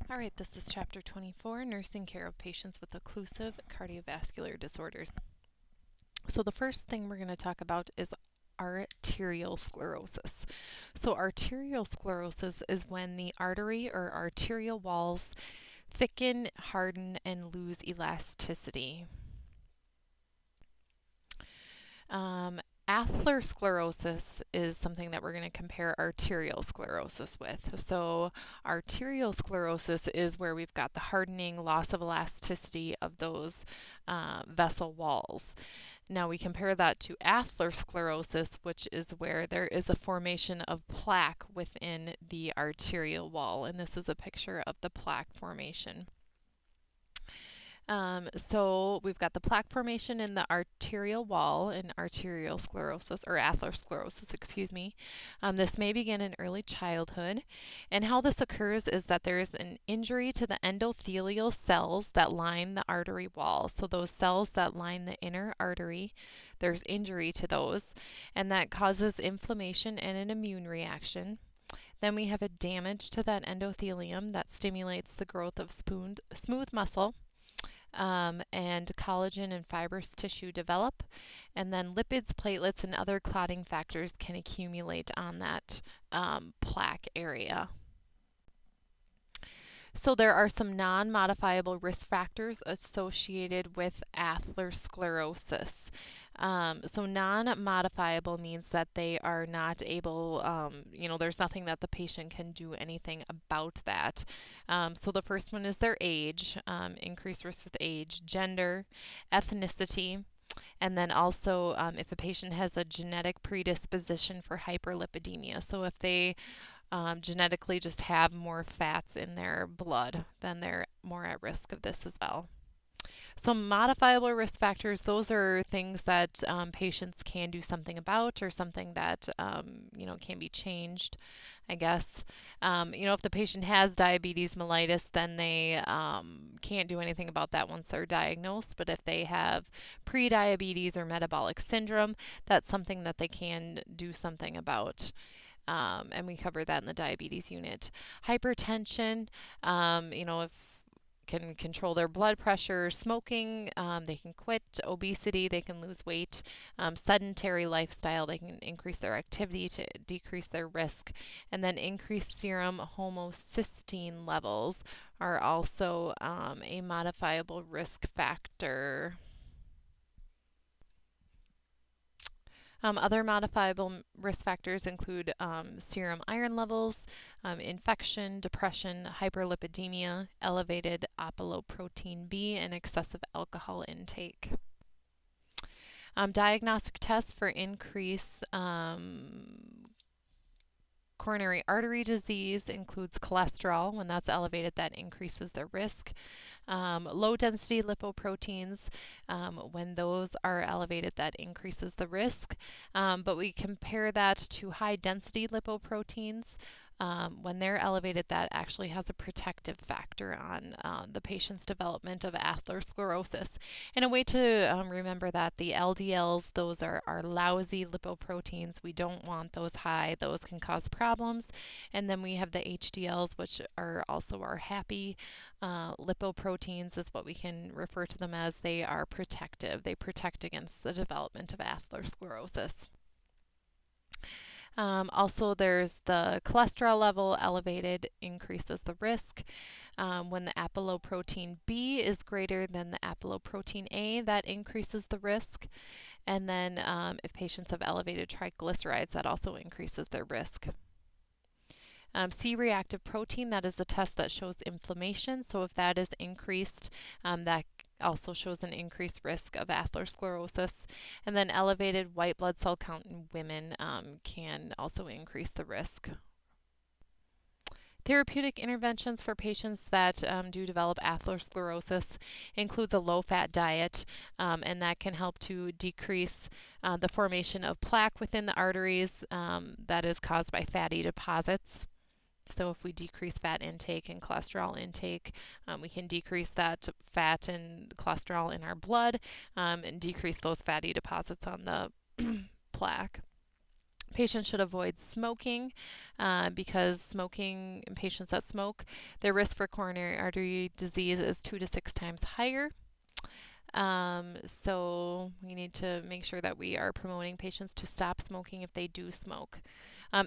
All right, this is Chapter 24, Nursing Care of Patients with Occlusive Cardiovascular Disorders. So the first thing we're going to talk about is arterial sclerosis. So arterial sclerosis is when the artery or arterial walls thicken, harden, and lose elasticity. Atherosclerosis is something that we're going to compare arterial sclerosis with. So arterial sclerosis is where we've got the hardening, loss of elasticity of those vessel walls. Now we compare that to atherosclerosis, which is where there is a formation of plaque within the arterial wall, and this is a picture of the plaque formation. So we've got the plaque formation in the arterial wall in arterial sclerosis, or atherosclerosis, excuse me. This may begin in early childhood, and how this occurs is that there is an injury to the endothelial cells that line the artery wall. So those cells that line the inner artery, there's injury to those, and that causes inflammation and an immune reaction. Then we have a damage to that endothelium that stimulates the growth of smooth muscle. And collagen and fibrous tissue develop, and then lipids, platelets, and other clotting factors can accumulate on that plaque area. So there are some non-modifiable risk factors associated with atherosclerosis. So non-modifiable means that they are not able, there's nothing that the patient can do anything about that. So the first one is their age, increased risk with age, gender, ethnicity, and then also if a patient has a genetic predisposition for hyperlipidemia. So if they genetically just have more fats in their blood, then they're more at risk of this as well. So modifiable risk factors, those are things that patients can do something about, or something that can be changed, I guess. If the patient has diabetes mellitus, then they can't do anything about that once they're diagnosed. But if they have prediabetes or metabolic syndrome, that's something that they can do something about. And we covered that in the diabetes unit. Hypertension, if can control their blood pressure. Smoking, they can quit. Obesity, they can lose weight. Sedentary lifestyle, they can increase their activity to decrease their risk. And then increased serum homocysteine levels are also a modifiable risk factor. Other modifiable risk factors include serum iron levels, infection, depression, hyperlipidemia, elevated apolipoprotein B, and excessive alcohol intake. Diagnostic tests for increased coronary artery disease includes cholesterol. When that's elevated, that increases the risk. Low density lipoproteins, when those are elevated, that increases the risk. But we compare that to high density lipoproteins. When they're elevated, that actually has a protective factor on the patient's development of atherosclerosis. And a way to remember that the LDLs, those are lousy lipoproteins. We don't want those high. Those can cause problems. And then we have the HDLs, which are also our happy lipoproteins, is what we can refer to them as. They are protective. They protect against the development of atherosclerosis. Also, there's the cholesterol level elevated increases the risk. When the apolipoprotein B is greater than the apolipoprotein A, that increases the risk. And then if patients have elevated triglycerides, that also increases their risk. C-reactive protein, that is a test that shows inflammation. So if that is increased, that also shows an increased risk of atherosclerosis. And then elevated white blood cell count in women can also increase the risk. Therapeutic interventions for patients that do develop atherosclerosis includes a low-fat diet, and that can help to decrease the formation of plaque within the arteries that is caused by fatty deposits. So if we decrease fat intake and cholesterol intake, we can decrease that fat and cholesterol in our blood and decrease those fatty deposits on the plaque. Patients should avoid smoking because smoking in patients that smoke, their risk for coronary artery disease is 2 to 6 times higher. So we need to make sure that we are promoting patients to stop smoking if they do smoke.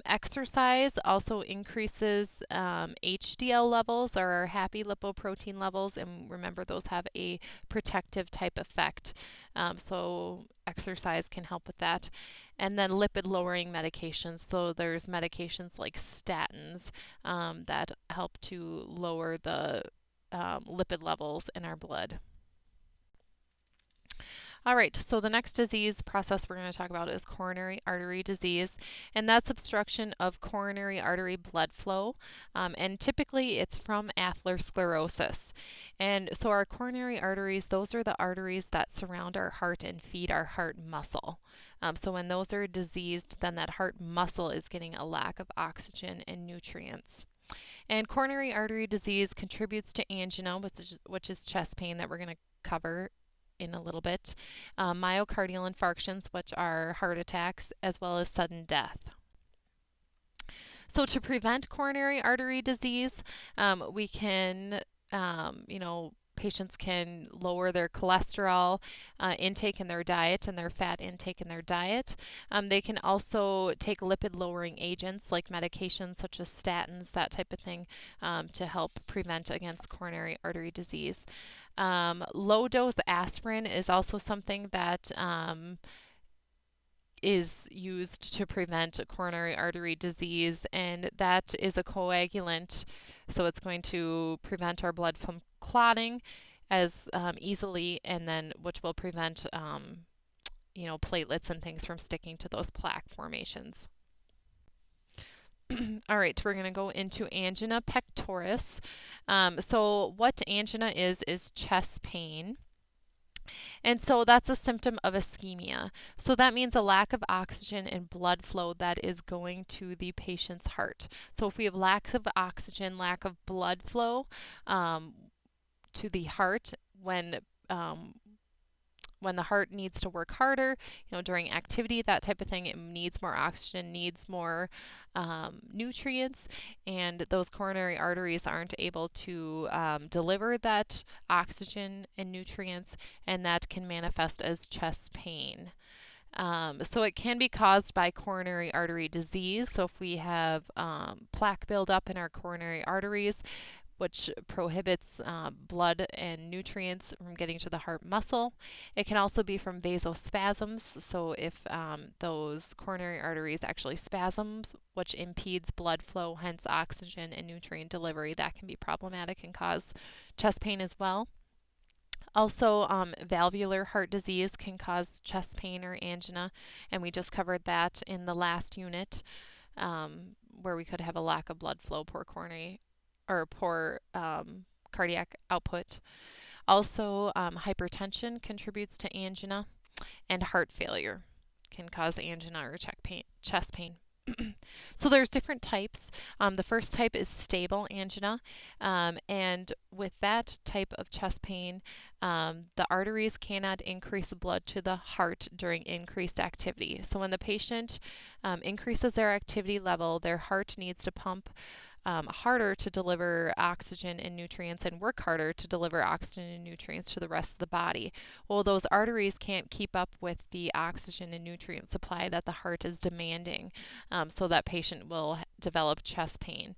Exercise also increases HDL levels, or our happy lipoprotein levels, and remember those have a protective type effect. So exercise can help with that. And then lipid lowering medications. So there's medications like statins that help to lower the lipid levels in our blood. All right, so the next disease process we're going to talk about is coronary artery disease, and that's obstruction of coronary artery blood flow, and typically it's from atherosclerosis. And so our coronary arteries, those are the arteries that surround our heart and feed our heart muscle. So when those are diseased, then that heart muscle is getting a lack of oxygen and nutrients. And coronary artery disease contributes to angina, which is chest pain that we're going to cover in a little bit, myocardial infarctions, which are heart attacks, as well as sudden death. So to prevent coronary artery disease, we can, patients can lower their cholesterol intake in their diet and their fat intake in their diet. They can also take lipid-lowering agents like medications such as statins, that type of thing, to help prevent against coronary artery disease. Low-dose aspirin is also something that is used to prevent coronary artery disease, and that is a coagulant, so it's going to prevent our blood from clotting as easily, and then which will prevent platelets and things from sticking to those plaque formations. All right, we're going to go into angina pectoris. So what angina is chest pain. And so that's a symptom of ischemia. So that means a lack of oxygen and blood flow that is going to the patient's heart. So if we have lack of oxygen, lack of blood flow to the heart when the heart needs to work harder, during activity, that type of thing, it needs more oxygen, needs more nutrients, and those coronary arteries aren't able to deliver that oxygen and nutrients, and that can manifest as chest pain. So it can be caused by coronary artery disease. So if we have plaque buildup in our coronary arteries, which prohibits blood and nutrients from getting to the heart muscle. It can also be from vasospasms, so if those coronary arteries actually spasms, which impedes blood flow, hence oxygen and nutrient delivery, that can be problematic and cause chest pain as well. Also, valvular heart disease can cause chest pain or angina, and we just covered that in the last unit, where we could have a lack of blood flow, poor coronary or poor cardiac output. Also, hypertension contributes to angina, and heart failure can cause angina or chest pain. So there's different types. The first type is stable angina, and with that type of chest pain, the arteries cannot increase blood to the heart during increased activity. So when the patient increases their activity level, their heart needs to pump harder to deliver oxygen and nutrients, and work harder to deliver oxygen and nutrients to the rest of the body. Well, those arteries can't keep up with the oxygen and nutrient supply that the heart is demanding, so that patient will develop chest pain.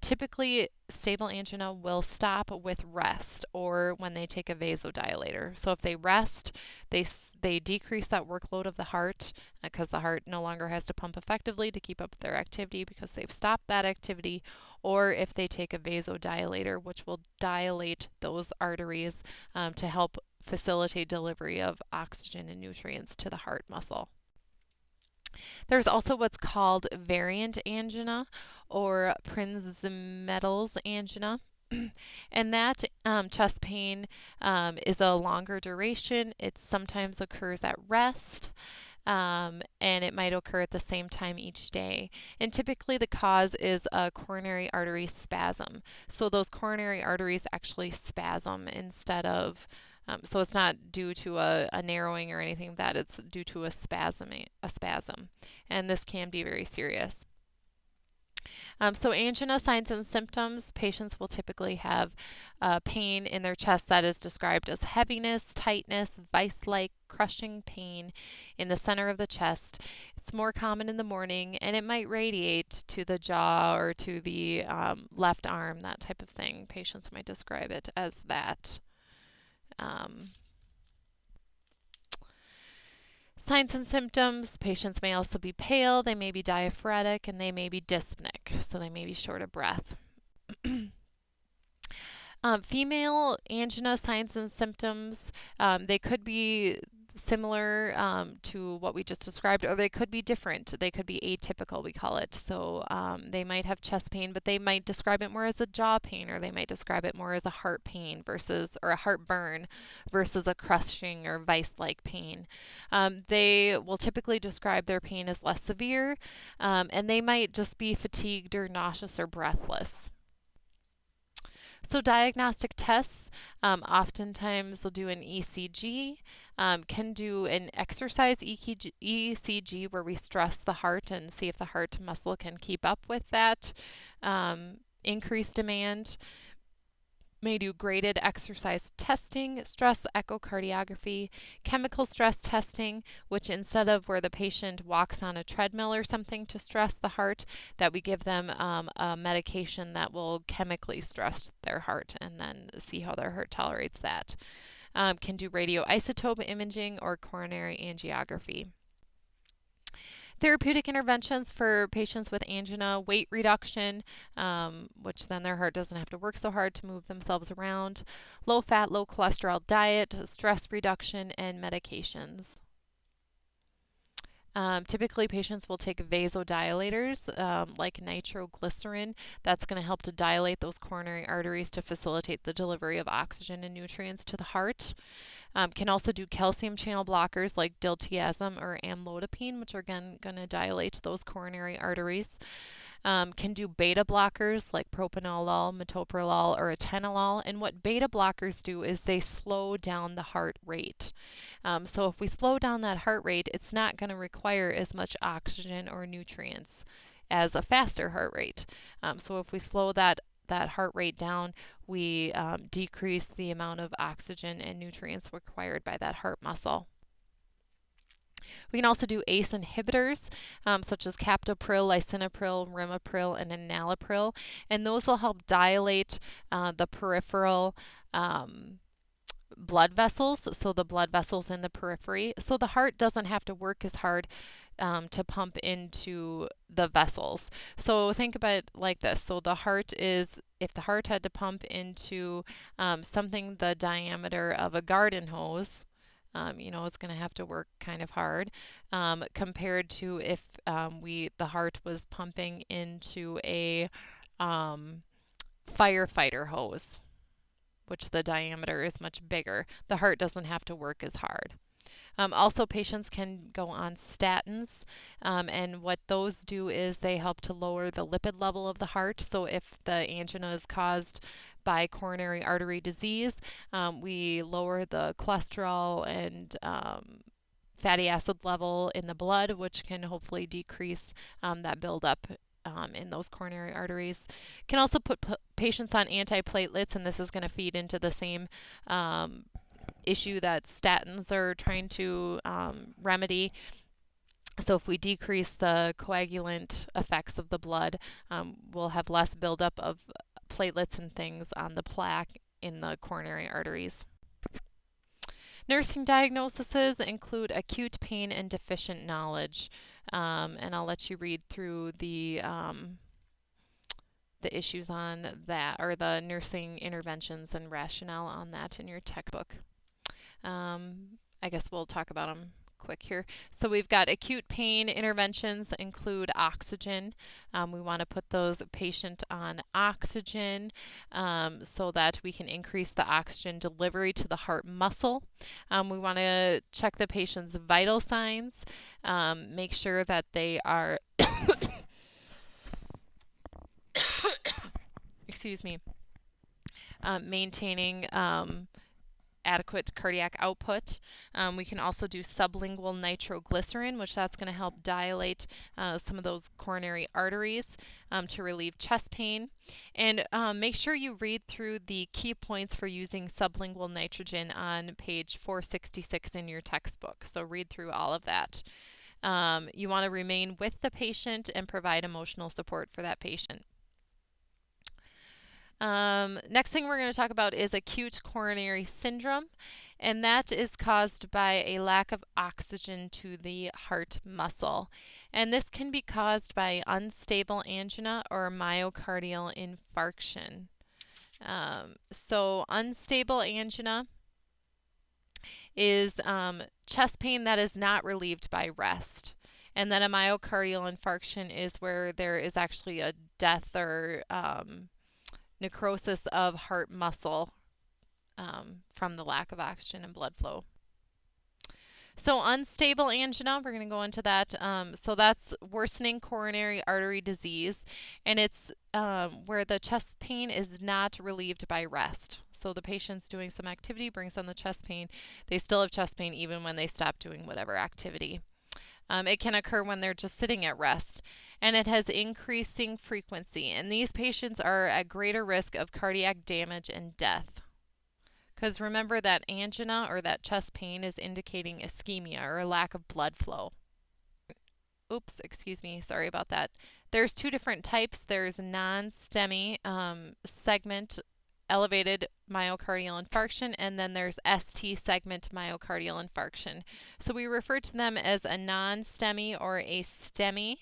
Typically, stable angina will stop with rest or when they take a vasodilator. So if they rest, they decrease that workload of the heart because the heart no longer has to pump effectively to keep up their activity because they've stopped that activity, or if they take a vasodilator, which will dilate those arteries to help facilitate delivery of oxygen and nutrients to the heart muscle. There's also what's called variant angina or Prinzmetal's angina. And that chest pain is a longer duration. It sometimes occurs at rest, and it might occur at the same time each day. And typically the cause is a coronary artery spasm. So those coronary arteries actually spasm instead of So it's not due to a narrowing or anything of that. It's due to a spasm, and this can be very serious. So angina signs and symptoms, patients will typically have pain in their chest that is described as heaviness, tightness, vice-like crushing pain in the center of the chest. It's more common in the morning, and it might radiate to the jaw or to the left arm, that type of thing. Patients might describe it as that. Signs and symptoms, patients may also be pale, they may be diaphoretic, and they may be dyspneic, so they may be short of breath. Female angina signs and symptoms, they could be similar to what we just described, or they could be different. They could be atypical, we call it. So they might have chest pain, but they might describe it more as a jaw pain, or they might describe it more as a heart pain versus, or a heartburn versus a crushing or vice-like pain. They will typically describe their pain as less severe, and they might just be fatigued or nauseous or breathless. So diagnostic tests, oftentimes they'll do an ECG, can do an exercise ECG where we stress the heart and see if the heart muscle can keep up with that increased demand. May do graded exercise testing, stress echocardiography, chemical stress testing, which instead of where the patient walks on a treadmill or something to stress the heart, that we give them a medication that will chemically stress their heart and then see how their heart tolerates that. Can do radioisotope imaging or coronary angiography. Therapeutic interventions for patients with angina, weight reduction, which then their heart doesn't have to work so hard to move themselves around, low fat, low cholesterol diet, stress reduction, and medications. Typically, patients will take vasodilators like nitroglycerin. That's going to help to dilate those coronary arteries to facilitate the delivery of oxygen and nutrients to the heart. Can also do calcium channel blockers like diltiazem or amlodipine, which are again going to dilate those coronary arteries. Can do beta blockers like propranolol, metoprolol, or atenolol. And what beta blockers do is they slow down the heart rate. So if we slow down that heart rate, it's not going to require as much oxygen or nutrients as a faster heart rate. So if we slow that heart rate down, we decrease the amount of oxygen and nutrients required by that heart muscle. We can also do ACE inhibitors, such as captopril, lisinopril, ramipril, and enalapril, and those will help dilate the peripheral blood vessels, so the blood vessels in the periphery, so the heart doesn't have to work as hard to pump into the vessels. So think about it like this. So the heart is, if the heart had to pump into something the diameter of a garden hose, it's going to have to work kind of hard compared to if the heart was pumping into a firefighter hose, which the diameter is much bigger. The heart doesn't have to work as hard. Also, patients can go on statins, and what those do is they help to lower the lipid level of the heart. So if the angina is caused by coronary artery disease, we lower the cholesterol and fatty acid level in the blood, which can hopefully decrease that buildup in those coronary arteries. Can also put patients on antiplatelets, and this is going to feed into the same issue that statins are trying to remedy. So if we decrease the coagulant effects of the blood, we'll have less buildup of platelets and things on the plaque in the coronary arteries. Nursing diagnoses include acute pain and deficient knowledge. And I'll let you read through the issues on that, or the nursing interventions and rationale on that in your textbook. I guess we'll talk about them quick here. So we've got acute pain interventions include oxygen. We want to put those patient on oxygen so that we can increase the oxygen delivery to the heart muscle. We want to check the patient's vital signs, make sure that they are excuse me, maintaining adequate cardiac output. We can also do sublingual nitroglycerin, which that's going to help dilate some of those coronary arteries to relieve chest pain. And make sure you read through the key points for using sublingual nitrogen on page 466 in your textbook. So read through all of that. You want to remain with the patient and provide emotional support for that patient. Next thing we're going to talk about is acute coronary syndrome, and that is caused by a lack of oxygen to the heart muscle. And this can be caused by unstable angina or myocardial infarction. So unstable angina is chest pain that is not relieved by rest. And then a myocardial infarction is where there is actually a death or necrosis of heart muscle from the lack of oxygen and blood flow. So unstable angina, we're going to go into that. So that's worsening coronary artery disease, and it's where the chest pain is not relieved by rest. So the patient's doing some activity, brings on the chest pain. They still have chest pain even when they stop doing whatever activity. It can occur when they're just sitting at rest, and it has increasing frequency. And these patients are at greater risk of cardiac damage and death. Because remember that angina or that chest pain is indicating ischemia or a lack of blood flow. Oops, excuse me, sorry about that. There's two different types. There's non-STEMI segment elevated myocardial infarction, and then there's ST segment myocardial infarction. So we refer to them as a non-STEMI or a STEMI.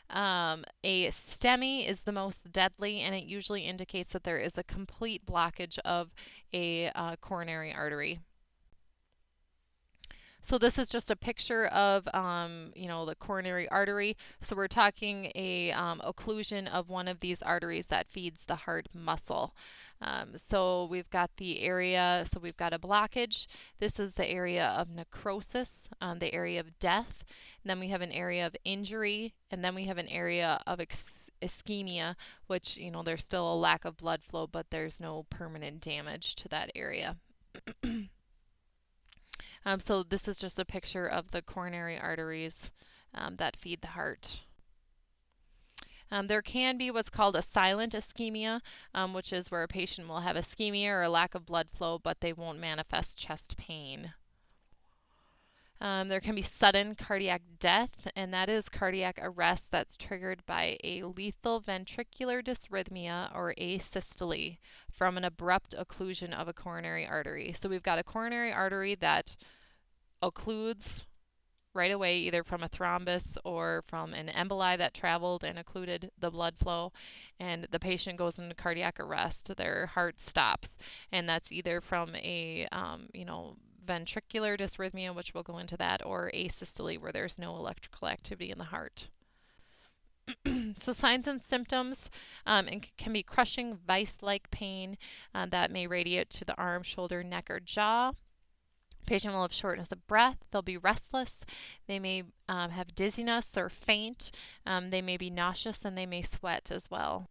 A STEMI is the most deadly, and it usually indicates that there is a complete blockage of a coronary artery. So this is just a picture of, the coronary artery. So we're talking a occlusion of one of these arteries that feeds the heart muscle. So we've got the area, so we've got a blockage. This is the area of necrosis, the area of death. And then we have an area of injury, and then we have an area of ischemia, which, there's still a lack of blood flow, but there's no permanent damage to that area. So this is just a picture of the coronary arteries that feed the heart. There can be what's called a silent ischemia, which is where a patient will have ischemia or a lack of blood flow, but they won't manifest chest pain. There can be sudden cardiac death, and that is cardiac arrest that's triggered by a lethal ventricular dysrhythmia or asystole from an abrupt occlusion of a coronary artery. So we've got a coronary artery that occludes right away, either from a thrombus or from an emboli that traveled and occluded the blood flow, and the patient goes into cardiac arrest. Their heart stops, and that's either from a ventricular dysrhythmia, which we'll go into that, or asystole, where there's no electrical activity in the heart. So signs and symptoms can be crushing vice-like pain that may radiate to the arm, shoulder, neck, or jaw. Patient will have shortness of breath. They'll be restless. They may have dizziness or faint. They may be nauseous, and they may sweat as well.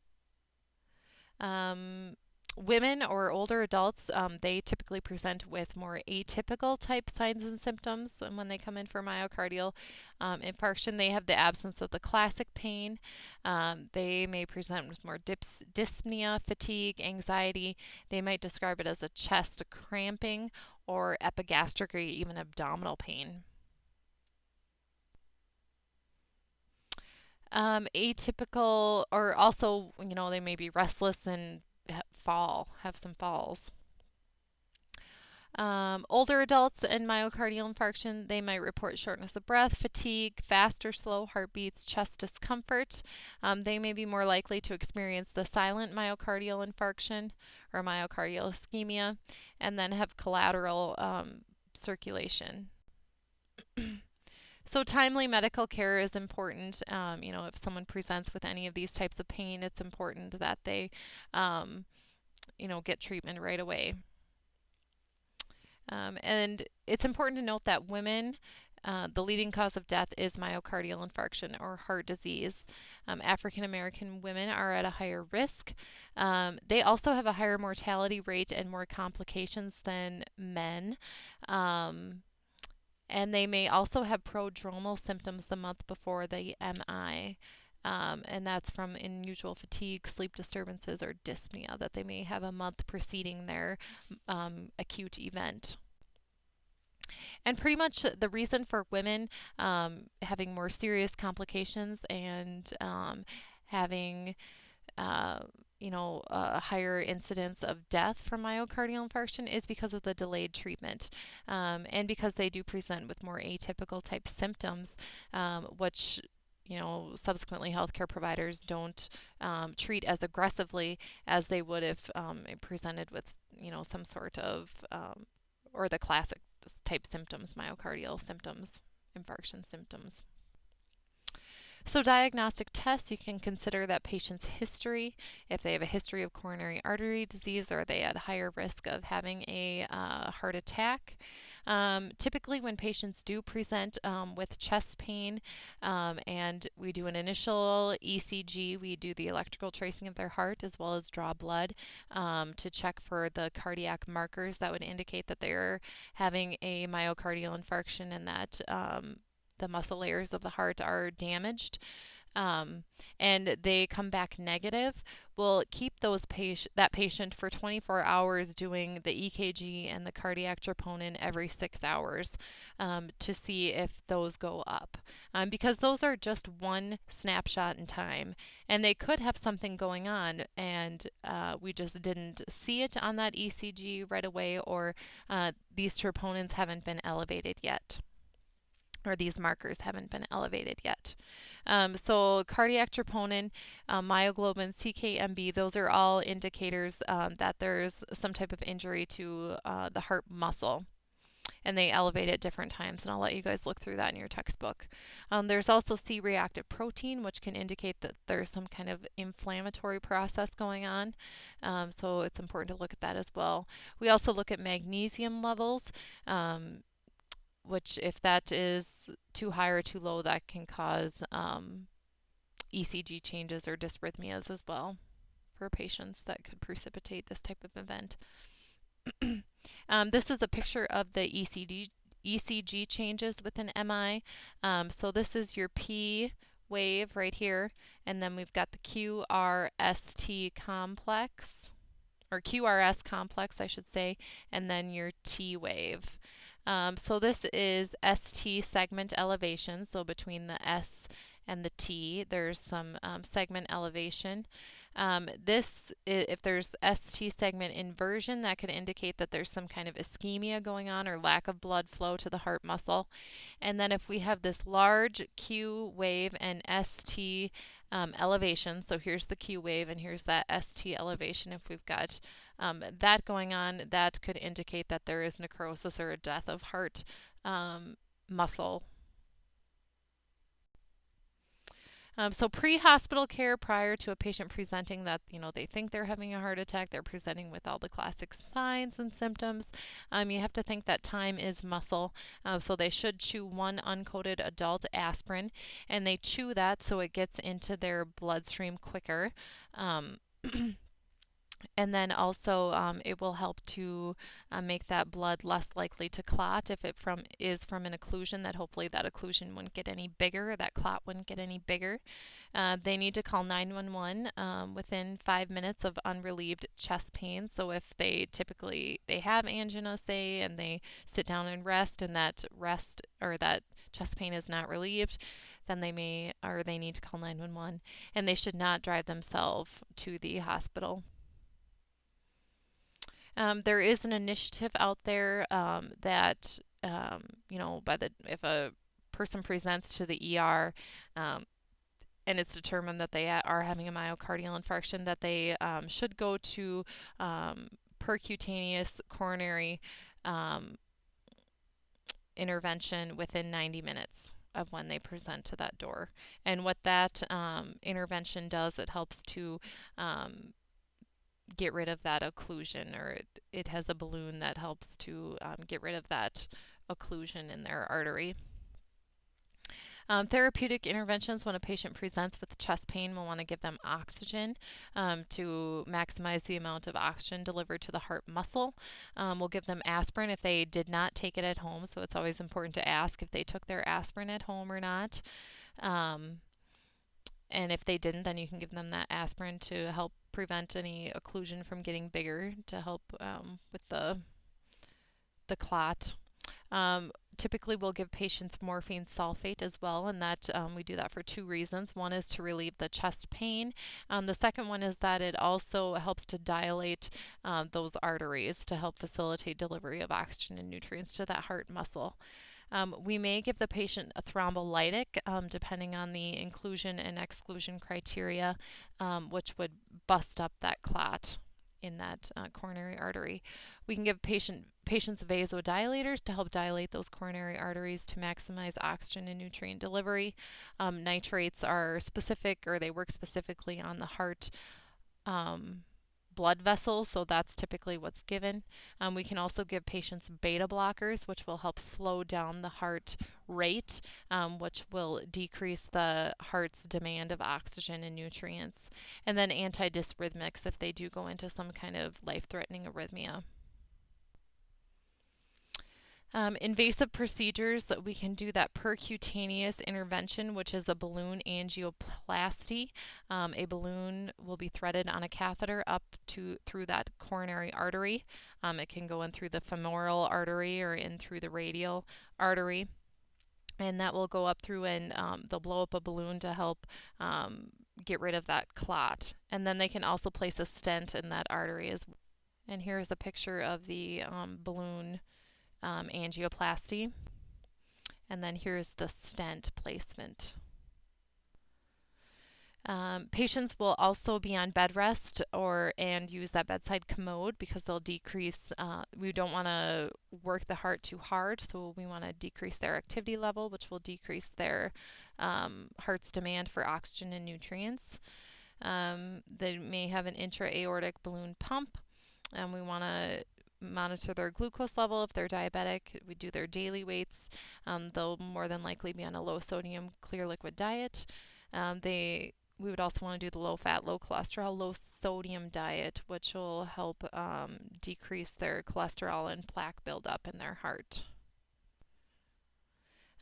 Women or older adults, they typically present with more atypical type signs and symptoms. And when they come in for myocardial infarction, they have the absence of the classic pain. They may present with more dyspnea, fatigue, anxiety. They might describe it as a chest cramping or epigastric or even abdominal pain. Atypical, or also, they may be restless and have some falls. Older adults and myocardial infarction, they might report shortness of breath, fatigue, fast or slow heartbeats, chest discomfort. They may be more likely to experience the silent myocardial infarction or myocardial ischemia, and then have collateral circulation. So timely medical care is important. If someone presents with any of these types of pain, it's important that they, get treatment right away. And it's important to note that women The leading cause of death is myocardial infarction or heart disease. African American women are at a higher risk. They also have a higher mortality rate and more complications than men. And they may also have prodromal symptoms the month before the MI. And that's from unusual fatigue, sleep disturbances, or dyspnea that they may have a month preceding their acute event. And pretty much the reason for women having more serious complications and having a higher incidence of death from myocardial infarction is because of the delayed treatment, and because they do present with more atypical type symptoms, which subsequently healthcare providers don't treat as aggressively as they would if presented with, some sort of, or the classic type symptoms, myocardial symptoms, infarction symptoms. So diagnostic tests, you can consider that patient's history. If they have a history of coronary artery disease, are they at higher risk of having a heart attack? Typically when patients do present with chest pain and we do an initial ECG, we do the electrical tracing of their heart as well as draw blood to check for the cardiac markers that would indicate that they're having a myocardial infarction and that the muscle layers of the heart are damaged, and they come back negative, we'll keep that patient for 24 hours doing the EKG and the cardiac troponin every 6 hours to see if those go up, because those are just one snapshot in time, and they could have something going on, and we just didn't see it on that ECG right away, or these troponins haven't been elevated yet, or these markers haven't been elevated yet. So cardiac troponin, myoglobin, CKMB, those are all indicators that there's some type of injury to the heart muscle. And they elevate at different times, and I'll let you guys look through that in your textbook. There's also C-reactive protein, which can indicate that there's some kind of inflammatory process going on. So it's important to look at that as well. We also look at magnesium levels, which if that is too high or too low, that can cause ECG changes or dysrhythmias as well for patients that could precipitate this type of event. This is a picture of the ECG changes with an MI. So this is your P wave right here, and then we've got the QRST complex, or QRS complex, I should say, and then your T wave. So this is ST segment elevation. So between the S and the T, there's some segment elevation. If there's ST segment inversion, that could indicate that there's some kind of ischemia going on or lack of blood flow to the heart muscle. And then if we have this large Q wave and ST elevation, so here's the Q wave and here's that ST elevation, if we've got that going on, that could indicate that there is necrosis or a death of heart muscle. So pre-hospital care, prior to a patient presenting that, they think they're having a heart attack, they're presenting with all the classic signs and symptoms. You have to think that time is muscle. So they should chew one uncoated adult aspirin, and they chew that so it gets into their bloodstream quicker. And then also it will help to make that blood less likely to clot if it is from an occlusion, that hopefully that occlusion wouldn't get any bigger, that clot wouldn't get any bigger. They need to call 911 within 5 minutes of unrelieved chest pain. So if they have angina, say, and they sit down and rest, and that chest pain is not relieved, then they need to call 911, and they should not drive themselves to the hospital. There is an initiative out there that, if a person presents to the ER and it's determined that they are having a myocardial infarction, that they should go to percutaneous coronary intervention within 90 minutes of when they present to that door. And what that intervention does, it helps to get rid of that occlusion, or it has a balloon that helps to get rid of that occlusion in their artery. Therapeutic interventions: when a patient presents with chest pain, we'll want to give them oxygen to maximize the amount of oxygen delivered to the heart muscle. We'll give them aspirin if they did not take it at home, so it's always important to ask if they took their aspirin at home or not. And if they didn't, then you can give them that aspirin to help prevent any occlusion from getting bigger, to help with the clot. Typically, we'll give patients morphine sulfate as well, and that we do that for two reasons. One is to relieve the chest pain. The second one is that it also helps to dilate those arteries to help facilitate delivery of oxygen and nutrients to that heart muscle. We may give the patient a thrombolytic, depending on the inclusion and exclusion criteria, which would bust up that clot in that coronary artery. We can give patients vasodilators to help dilate those coronary arteries to maximize oxygen and nutrient delivery. Nitrates are specific, or they work specifically on the heart blood vessels, so that's typically what's given. We can also give patients beta blockers, which will help slow down the heart rate, which will decrease the heart's demand of oxygen and nutrients. And then antidysrhythmics if they do go into some kind of life-threatening arrhythmia. Invasive procedures: we can do that percutaneous intervention, which is a balloon angioplasty. A balloon will be threaded on a catheter up through that coronary artery. It can go in through the femoral artery or in through the radial artery. And that will go up through, and they'll blow up a balloon to help get rid of that clot. And then they can also place a stent in that artery as well. And here's a picture of the balloon angioplasty. And then here's the stent placement. Patients will also be on bed rest and use that bedside commode because they'll decrease, we don't want to work the heart too hard, so we want to decrease their activity level, which will decrease their heart's demand for oxygen and nutrients. They may have an intra-aortic balloon pump, and we want to monitor their glucose level. If they're diabetic, we do their daily weights. They'll more than likely be on a low sodium clear liquid diet. We would also want to do the low fat, low cholesterol, low sodium diet, which will help decrease their cholesterol and plaque buildup in their heart.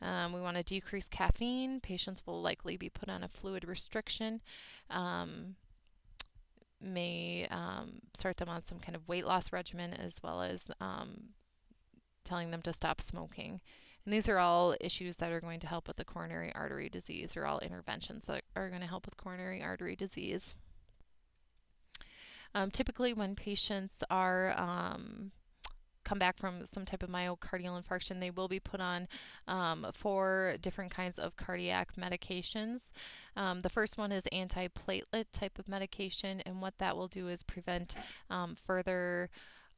We want to decrease caffeine. Patients will likely be put on a fluid restriction. May start them on some kind of weight loss regimen, as well as telling them to stop smoking. And these are all issues that are going to help with the coronary artery disease, or all interventions that are going to help with coronary artery disease. Typically, when patients are come back from some type of myocardial infarction, they will be put on 4 different kinds of cardiac medications. The first one is antiplatelet type of medication, and what that will do is prevent further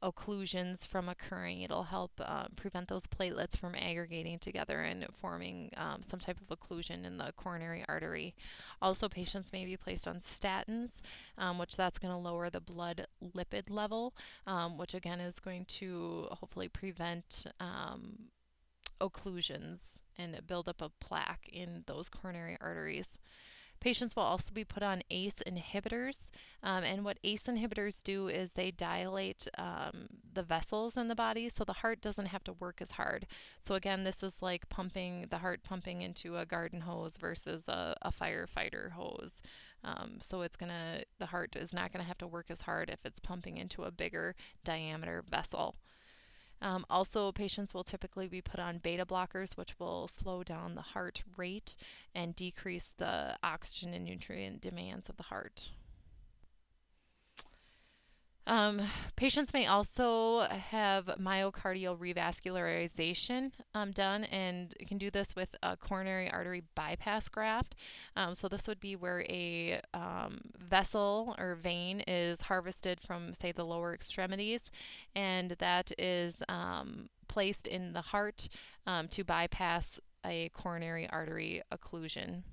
occlusions from occurring. It'll help prevent those platelets from aggregating together and forming some type of occlusion in the coronary artery. Also, patients may be placed on statins, which that's going to lower the blood lipid level, which again is going to hopefully prevent occlusions and buildup of plaque in those coronary arteries. Patients will also be put on ACE inhibitors, and what ACE inhibitors do is they dilate the vessels in the body, so the heart doesn't have to work as hard. So again, this is like the heart pumping into a garden hose versus a firefighter hose. So the heart is not going to have to work as hard if it's pumping into a bigger diameter vessel. Also, patients will typically be put on beta blockers, which will slow down the heart rate and decrease the oxygen and nutrient demands of the heart. Patients may also have myocardial revascularization done, and you can do this with a coronary artery bypass graft. So this would be where a vessel or vein is harvested from, say, the lower extremities, and that is placed in the heart to bypass a coronary artery occlusion.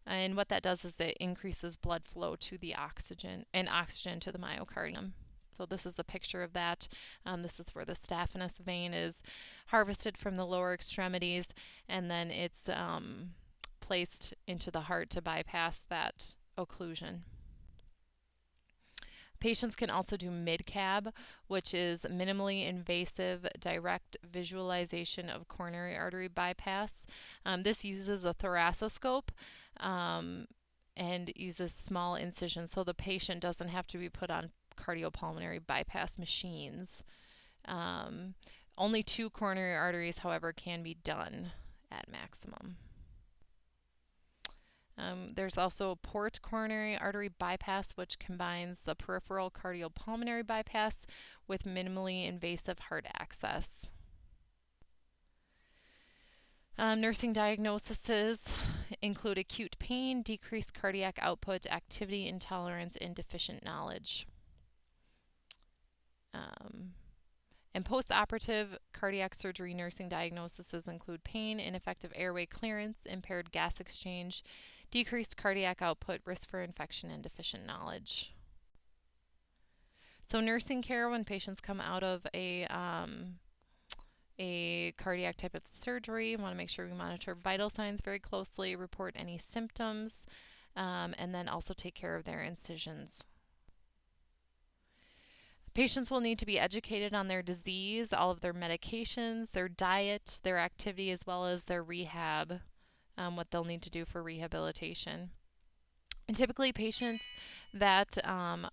And what that does is it increases blood flow to the oxygen to the myocardium. So this is a picture of that. This is where the saphenous vein is harvested from the lower extremities, and then it's placed into the heart to bypass that occlusion. Patients can also do mid-cab, which is minimally invasive direct visualization of coronary artery bypass. This uses a thoracoscope and uses small incisions, so the patient doesn't have to be put on cardiopulmonary bypass machines. Only 2 coronary arteries, however, can be done at maximum. There's also port coronary artery bypass, which combines the peripheral cardiopulmonary bypass with minimally invasive heart access. Nursing diagnoses include acute pain, decreased cardiac output, activity intolerance, and deficient knowledge. And post-operative cardiac surgery nursing diagnoses include pain, ineffective airway clearance, impaired gas exchange, decreased cardiac output, risk for infection, and deficient knowledge. So nursing care when patients come out of a cardiac type of surgery, we want to make sure we monitor vital signs very closely, report any symptoms, and then also take care of their incisions. Patients will need to be educated on their disease, all of their medications, their diet, their activity, as well as their rehab, what they'll need to do for rehabilitation. And typically patients that come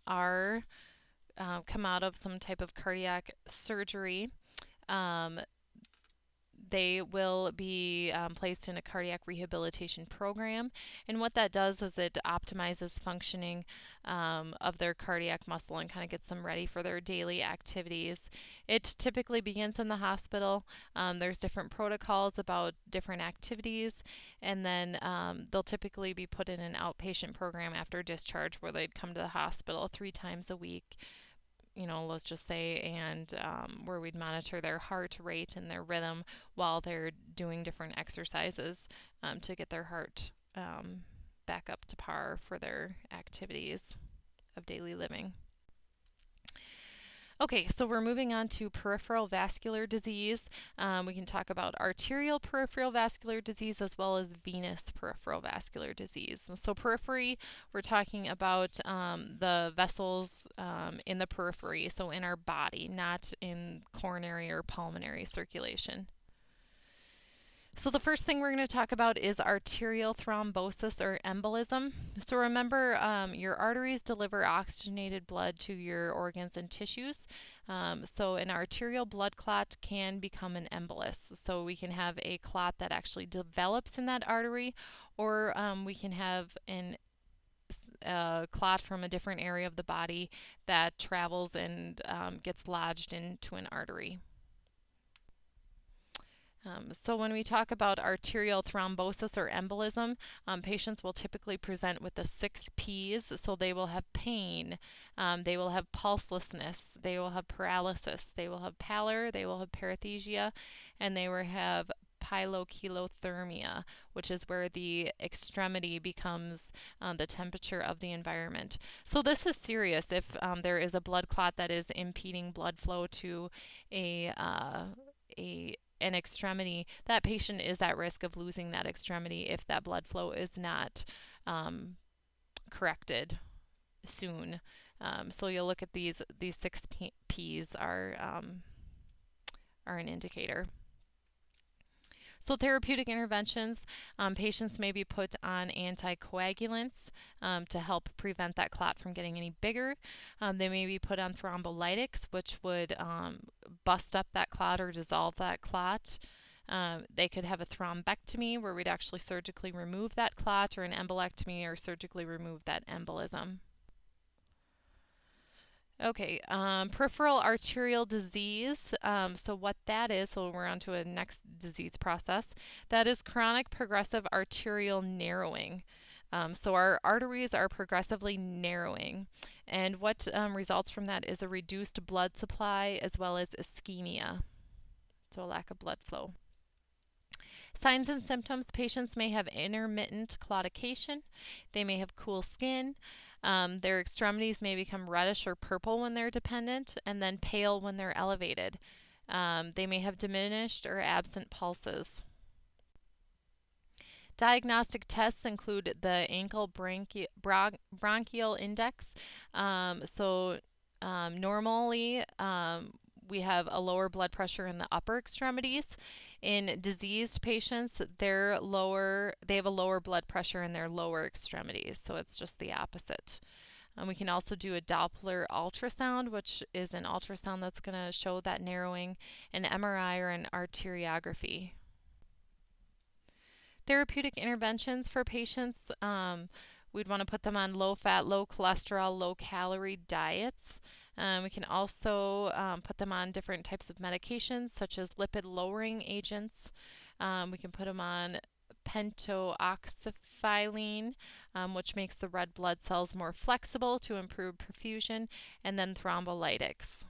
out of some type of cardiac surgery, they will be placed in a cardiac rehabilitation program, and what that does is it optimizes functioning of their cardiac muscle and kind of gets them ready for their daily activities. It typically begins in the hospital. There's different protocols about different activities, and then they'll typically be put in an outpatient program after discharge where they'd come to the hospital 3 times a week, let's just say, and where we'd monitor their heart rate and their rhythm while they're doing different exercises to get their heart back up to par for their activities of daily living. Okay, so we're moving on to peripheral vascular disease. We can talk about arterial peripheral vascular disease as well as venous peripheral vascular disease. So periphery, we're talking about the vessels in the periphery, so in our body, not in coronary or pulmonary circulation. So the first thing we're going to talk about is arterial thrombosis or embolism. So remember, your arteries deliver oxygenated blood to your organs and tissues. So an arterial blood clot can become an embolus. So we can have a clot that actually develops in that artery, or we can have a clot from a different area of the body that travels and gets lodged into an artery. So when we talk about arterial thrombosis or embolism, patients will typically present with the 6 P's. So they will have pain, they will have pulselessness, they will have paralysis, they will have pallor, they will have paresthesia, and they will have pyrokilothermia, which is where the extremity becomes the temperature of the environment. So this is serious if there is a blood clot that is impeding blood flow to an extremity. That patient is at risk of losing that extremity if that blood flow is not corrected soon. So you'll look at these 6 P's are an indicator. So therapeutic interventions, patients may be put on anticoagulants to help prevent that clot from getting any bigger. They may be put on thrombolytics, which would bust up that clot or dissolve that clot. They could have a thrombectomy where we'd actually surgically remove that clot, or an embolectomy or surgically remove that embolism. Okay, peripheral arterial disease, so what that is, so we're on to a next disease process, that is chronic progressive arterial narrowing. So our arteries are progressively narrowing, and what results from that is a reduced blood supply as well as ischemia, so a lack of blood flow. Signs and symptoms, patients may have intermittent claudication, they may have cool skin, their extremities may become reddish or purple when they're dependent, and then pale when they're elevated. They may have diminished or absent pulses. Diagnostic tests include the ankle bronchial index. Normally, we have a lower blood pressure in the upper extremities. In diseased patients, they have a lower blood pressure in their lower extremities, so it's just the opposite. We can also do a Doppler ultrasound, which is an ultrasound that's going to show that narrowing, an MRI, or an arteriography. Therapeutic interventions for patients, we'd want to put them on low-fat, low-cholesterol, low-calorie diets. We can also put them on different types of medications, such as lipid-lowering agents. We can put them on pentoxifylline, which makes the red blood cells more flexible to improve perfusion, and then thrombolytics.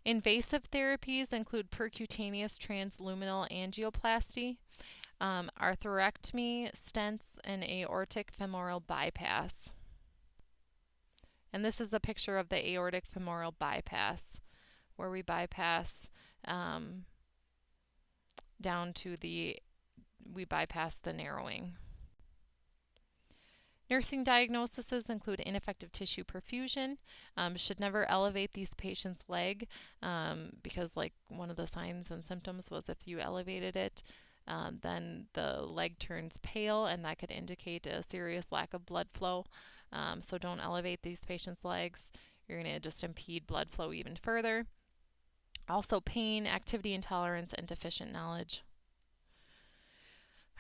Invasive therapies include percutaneous transluminal angioplasty, arthrorectomy, stents, and aortic femoral bypass. And this is a picture of the aortic femoral bypass, where we bypass we bypass the narrowing. Nursing diagnoses include ineffective tissue perfusion. Should never elevate these patients' leg because, like, one of the signs and symptoms was if you elevated it, then the leg turns pale, and that could indicate a serious lack of blood flow. So don't elevate these patients' legs. You're going to just impede blood flow even further. Also, pain, activity intolerance, and deficient knowledge.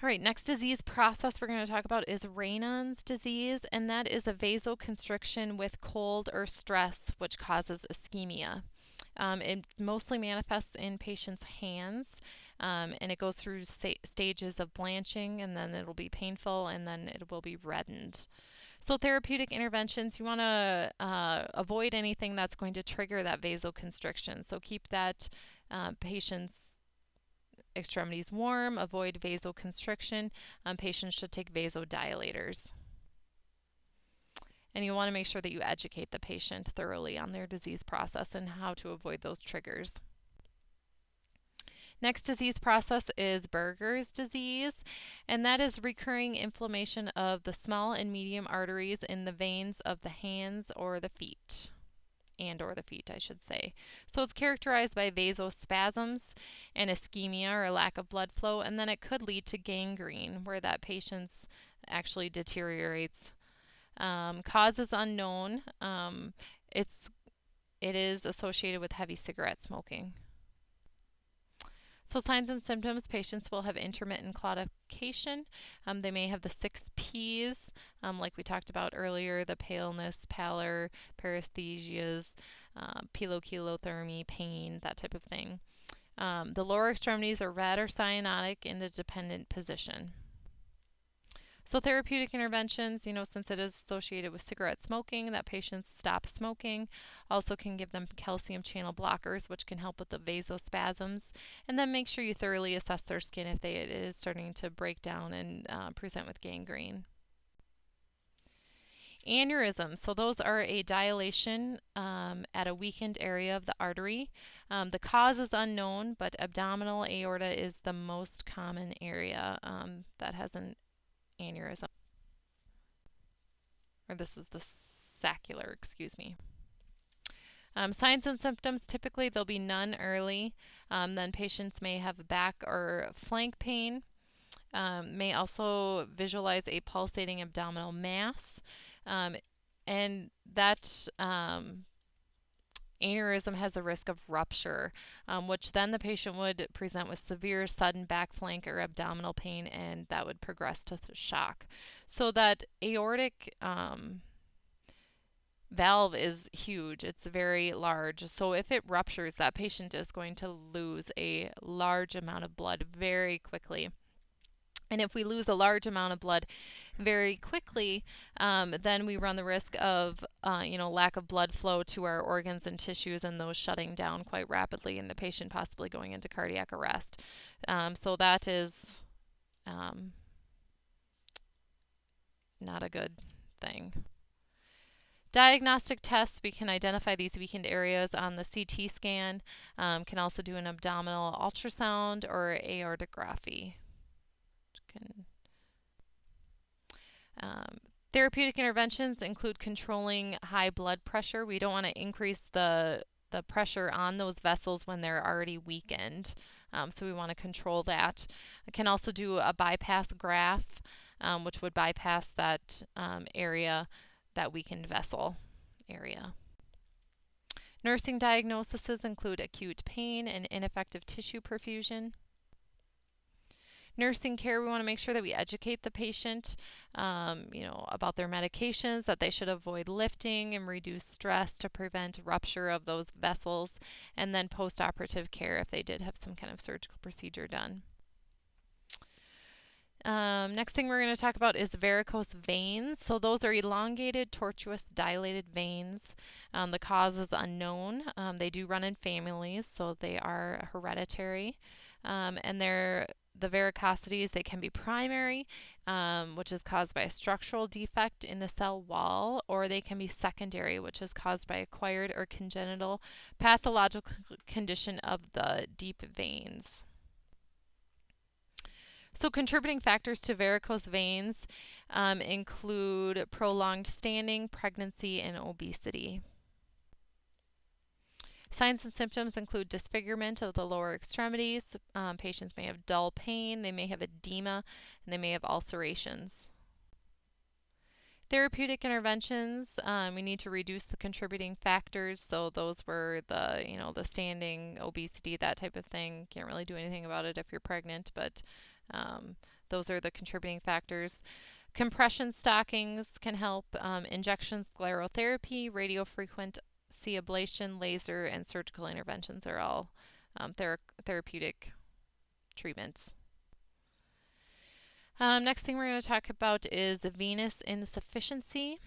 All right, next disease process we're going to talk about is Raynaud's disease, and that is a vasoconstriction with cold or stress, which causes ischemia. It mostly manifests in patients' hands, and it goes through stages of blanching, and then it'll be painful, and then it will be reddened. So therapeutic interventions, you want to avoid anything that's going to trigger that vasoconstriction. So keep that patient's extremities warm, avoid vasoconstriction. Patients should take vasodilators. And you want to make sure that you educate the patient thoroughly on their disease process and how to avoid those triggers. Next disease process is Buerger's disease, and that is recurring inflammation of the small and medium arteries in the veins of the hands or the feet. I should say. So it's characterized by vasospasms and ischemia, or a lack of blood flow, and then it could lead to gangrene, where that patient actually deteriorates. Cause is unknown. It is associated with heavy cigarette smoking. So signs and symptoms, patients will have intermittent claudication. They may have the 6 Ps, like we talked about earlier, the paleness, pallor, paresthesias, pilochilothermy, pain, that type of thing. The lower extremities are red or cyanotic in the dependent position. So therapeutic interventions, since it is associated with cigarette smoking, that patients stop smoking. Also can give them calcium channel blockers, which can help with the vasospasms. And then make sure you thoroughly assess their skin if it is starting to break down and present with gangrene. Aneurysms, so those are a dilation at a weakened area of the artery. The cause is unknown, but abdominal aorta is the most common area that has an aneurysm. Or this is the saccular, excuse me. Signs and symptoms, typically there'll be none early. Then patients may have back or flank pain. May also visualize a pulsating abdominal mass. And that aneurysm has a risk of rupture, which then the patient would present with severe sudden back, flank, or abdominal pain, and that would progress to shock. So that aortic valve is huge. It's very large. So if it ruptures, that patient is going to lose a large amount of blood very quickly. And if we lose a large amount of blood very quickly, then we run the risk of, lack of blood flow to our organs and tissues, and those shutting down quite rapidly, and the patient possibly going into cardiac arrest. So that is not a good thing. Diagnostic tests, we can identify these weakened areas on the CT scan, can also do an abdominal ultrasound or aortography. Therapeutic interventions include controlling high blood pressure. We don't want to increase the pressure on those vessels when they're already weakened. So we want to control that. I can also do a bypass graft, which would bypass that area, that weakened vessel area. Nursing diagnoses include acute pain and ineffective tissue perfusion. Nursing care, we want to make sure that we educate the patient, about their medications, that they should avoid lifting and reduce stress to prevent rupture of those vessels, and then post-operative care if they did have some kind of surgical procedure done. Next thing we're going to talk about is varicose veins. So those are elongated, tortuous, dilated veins. The cause is unknown. They do run in families, so they are hereditary. And the varicosities, they can be primary, which is caused by a structural defect in the cell wall, or they can be secondary, which is caused by acquired or congenital pathological condition of the deep veins. So contributing factors to varicose veins include prolonged standing, pregnancy, and obesity. Signs and symptoms include disfigurement of the lower extremities. Patients may have dull pain, they may have edema, and they may have ulcerations. Therapeutic interventions, we need to reduce the contributing factors. So those were the standing, obesity, that type of thing. Can't really do anything about it if you're pregnant, but those are the contributing factors. Compression stockings can help. Injection sclerotherapy, radiofrequency ablation, laser, and surgical interventions are all therapeutic treatments. Next thing we're going to talk about is venous insufficiency,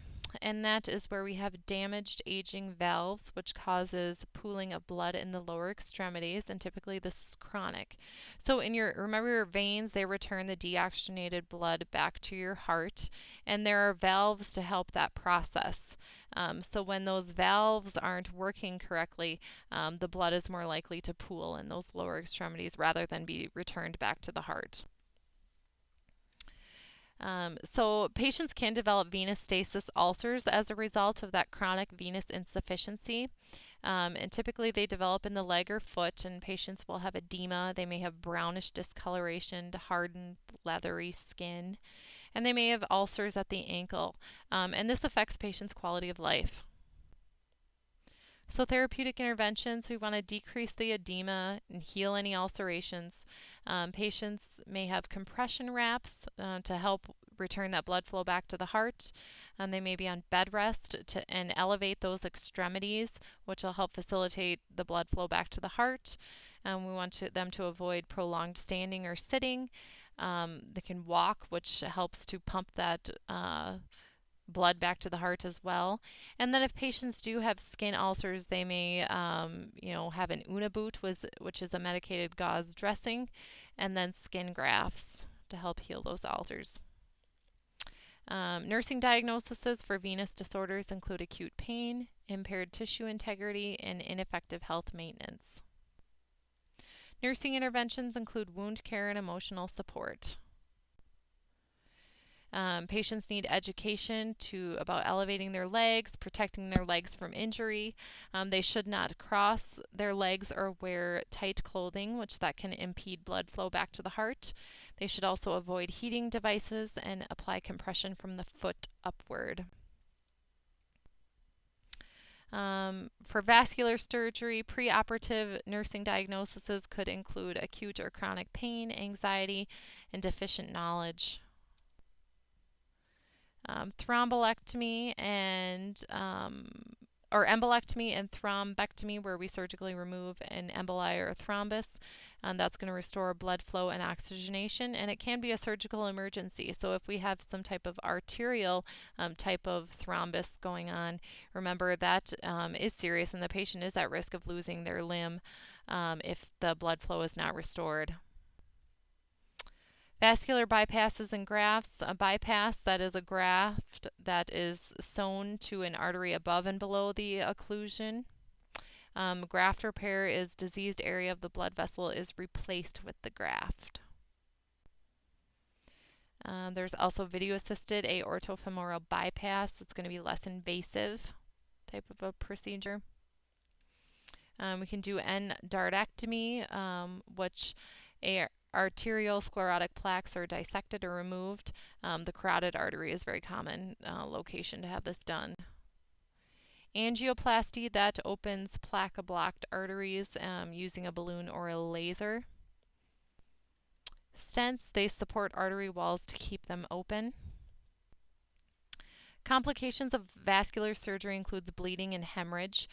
and that is where we have damaged aging valves, which causes pooling of blood in the lower extremities, and typically this is chronic. So remember your veins, they return the deoxygenated blood back to your heart, and there are valves to help that process. So when those valves aren't working correctly, the blood is more likely to pool in those lower extremities rather than be returned back to the heart. So patients can develop venous stasis ulcers as a result of that chronic venous insufficiency. And typically they develop in the leg or foot, and patients will have edema. They may have brownish discoloration, hardened, leathery skin, and they may have ulcers at the ankle. And this affects patients' quality of life. So therapeutic interventions, we want to decrease the edema and heal any ulcerations. Patients may have compression wraps to help return that blood flow back to the heart. They may be on bed rest and elevate those extremities, which will help facilitate the blood flow back to the heart. We want them to avoid prolonged standing or sitting. They can walk, which helps to pump that blood back to the heart as well. And then if patients do have skin ulcers, they may have an Unaboot, which is a medicated gauze dressing, and then skin grafts to help heal those ulcers. Nursing diagnoses for venous disorders include acute pain, impaired tissue integrity, and ineffective health maintenance. Nursing interventions include wound care and emotional support. Patients need education about elevating their legs, protecting their legs from injury. They should not cross their legs or wear tight clothing, which that can impede blood flow back to the heart. They should also avoid heating devices and apply compression from the foot upward. For vascular surgery, preoperative nursing diagnoses could include acute or chronic pain, anxiety, and deficient knowledge. Embolectomy and thrombectomy, where we surgically remove an emboli or a thrombus, and that's going to restore blood flow and oxygenation, and it can be a surgical emergency. So if we have some type of arterial type of thrombus going on, remember that is serious, and the patient is at risk of losing their limb if the blood flow is not restored. Vascular bypasses and grafts. A bypass, that is a graft that is sewn to an artery above and below the occlusion. Graft repair is diseased area of the blood vessel is replaced with the graft. There's also video-assisted aortofemoral bypass. It's going to be less invasive type of a procedure. We can do endarterectomy, which arterial sclerotic plaques are dissected or removed. The carotid artery is a very common location to have this done. Angioplasty, that opens plaque-blocked arteries using a balloon or a laser. Stents, they support artery walls to keep them open. Complications of vascular surgery includes bleeding and hemorrhage.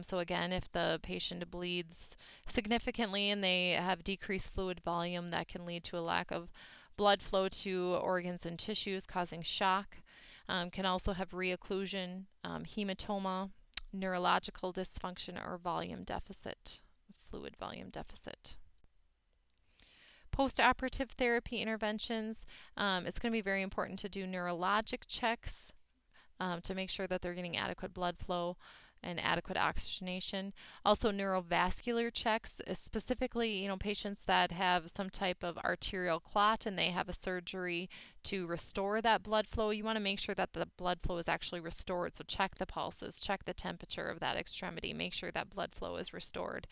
So again, if the patient bleeds significantly and they have decreased fluid volume, that can lead to a lack of blood flow to organs and tissues, causing shock. Can also have reocclusion, hematoma, neurological dysfunction, or volume deficit, fluid volume deficit. Post-operative therapy interventions, it's going to be very important to do neurologic checks to make sure that they're getting adequate blood flow and adequate oxygenation. Also neurovascular checks, specifically patients that have some type of arterial clot and they have a surgery to restore that blood flow. You want to make sure that the blood flow is actually restored. So check the pulses, check the temperature of that extremity, make sure that blood flow is restored.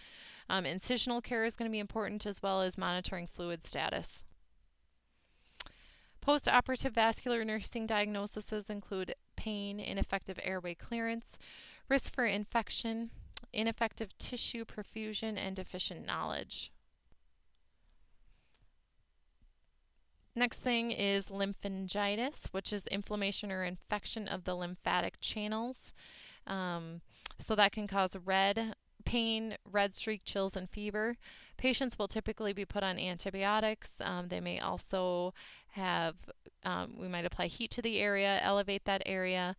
Incisional care is going to be important, as well as monitoring fluid status. Post-operative vascular nursing diagnoses include pain, ineffective airway clearance, risk for infection, ineffective tissue perfusion, and deficient knowledge. Next thing is lymphangitis, which is inflammation or infection of the lymphatic channels. So that can cause pain, red streak, chills, and fever. Patients will typically be put on antibiotics. They may also have, we might apply heat to the area, elevate that area,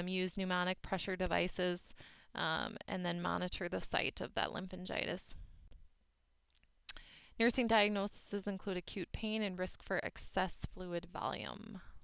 use pneumonic pressure devices, and then monitor the site of that lymphangitis. Nursing diagnoses include acute pain and risk for excess fluid volume.